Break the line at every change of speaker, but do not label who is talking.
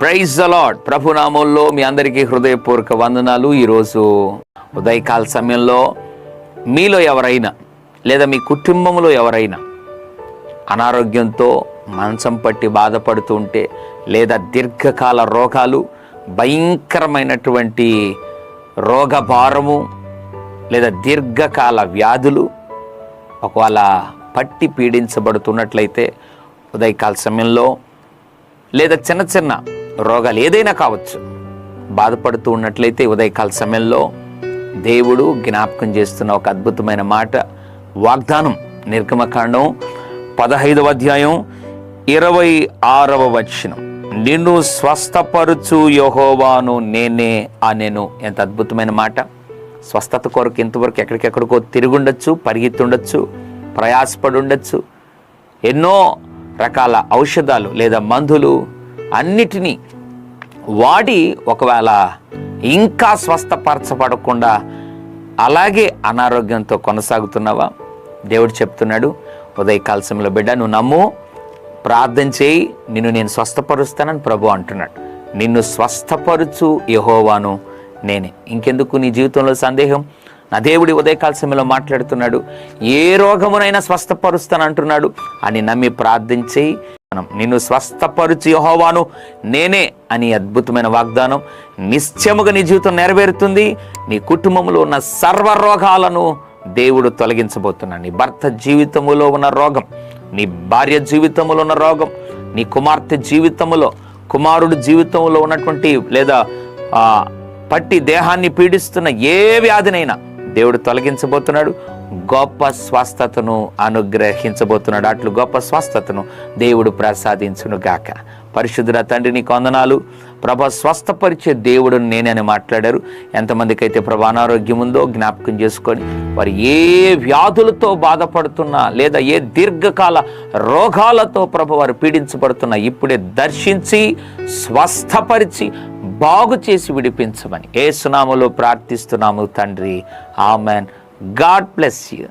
Praise the Lord. ప్రభునామంలో మీ అందరికీ హృదయపూర్వక వందనాలు. ఈరోజు ఉదయకాల సమయంలో మీలో ఎవరైనా లేదా మీ కుటుంబంలో ఎవరైనా అనారోగ్యంతో మంచం పట్టి బాధపడుతూ ఉంటే, లేదా దీర్ఘకాల రోగాలు, భయంకరమైనటువంటి రోగభారము లేదా దీర్ఘకాల వ్యాధులు ఒకవేళ పట్టి పీడించబడుతున్నట్లయితే ఉదయకాల సమయంలో, లేదా చిన్న చిన్న రోగాలు ఏదైనా కావచ్చు, బాధపడుతూ ఉన్నట్లయితే ఉదయకాల సమయంలో దేవుడు జ్ఞాపకం చేస్తున్న ఒక అద్భుతమైన మాట, వాగ్దానం. నిర్గమకాండం 15వ అధ్యాయం 26వ వచనం, నిన్ను స్వస్థపరుచు యెహోవాను నేనే అనెను. ఎంత అద్భుతమైన మాట. స్వస్థత కొరకు ఇంతవరకు ఎక్కడికెక్కడికో తిరుగుండొచ్చు, పరిగెత్తుండొచ్చు, ప్రయాసపడి ఉండొచ్చు, ఎన్నో రకాల ఔషధాలు లేదా మందులు అన్నిటినీ వాడి ఒకవేళ ఇంకా స్వస్థపరచబడకుండా అలాగే అనారోగ్యంతో కొనసాగుతున్నావా? దేవుడు చెప్తున్నాడు ఉదయకాల సమయంలో, బిడ్డ నువ్వు నమ్ము, ప్రార్థన చేయి, నిన్ను నేను స్వస్థపరుస్తానని ప్రభు అంటున్నాడు. నిన్ను స్వస్థపరుచు యెహోవాను నేనే. ఇంకెందుకు నీ జీవితంలో సందేహం? నా దేవుడి ఉదయకాల సమయంలో మాట్లాడుతున్నాడు. ఏ రోగమునైనా స్వస్థపరుస్తానంటున్నాడు అని నమ్మి ప్రార్థించి, నిన్ను స్వస్థపరుచు యెహోవాను నేనే అని అద్భుతమైన వాగ్దానం నిశ్చయముగా నీ జీవితం నెరవేరుతుంది. నీ కుటుంబంలో ఉన్న సర్వ రోగాలను దేవుడు తొలగించబోతున్నాడు. నీ భర్త జీవితములో ఉన్న రోగం, నీ భార్య జీవితంలో ఉన్న రోగం, నీ కుమార్తె జీవితంలో, కుమారుడు జీవితంలో ఉన్నటువంటి లేదా పట్టి దేహాన్ని పీడిస్తున్న ఏ వ్యాధినైనా దేవుడు తొలగించబోతున్నాడు. గొప్ప స్వస్థతను అనుగ్రహించబోతున్నాడు. అట్లు గొప్ప స్వస్థతను దేవుడు ప్రసాదించును గాక. పరిశుద్ధుల తండ్రి నీకు వందనాలు ప్రభా. స్వస్థపరిచే దేవుడు నేనని మాట్లాడారు. ఎంతమందికి అయితే ప్రభా అనారోగ్యం ఉందో జ్ఞాపకం చేసుకొని, వారు ఏ వ్యాధులతో బాధపడుతున్నా లేదా ఏ దీర్ఘకాల రోగాలతో ప్రభు వారు పీడించబడుతున్నా ఇప్పుడే దర్శించి స్వస్థపరిచి బాగు చేసి విడిపించమని యేసు నామములో ప్రార్థిస్తున్నాము తండ్రి. ఆమెన్. God bless you.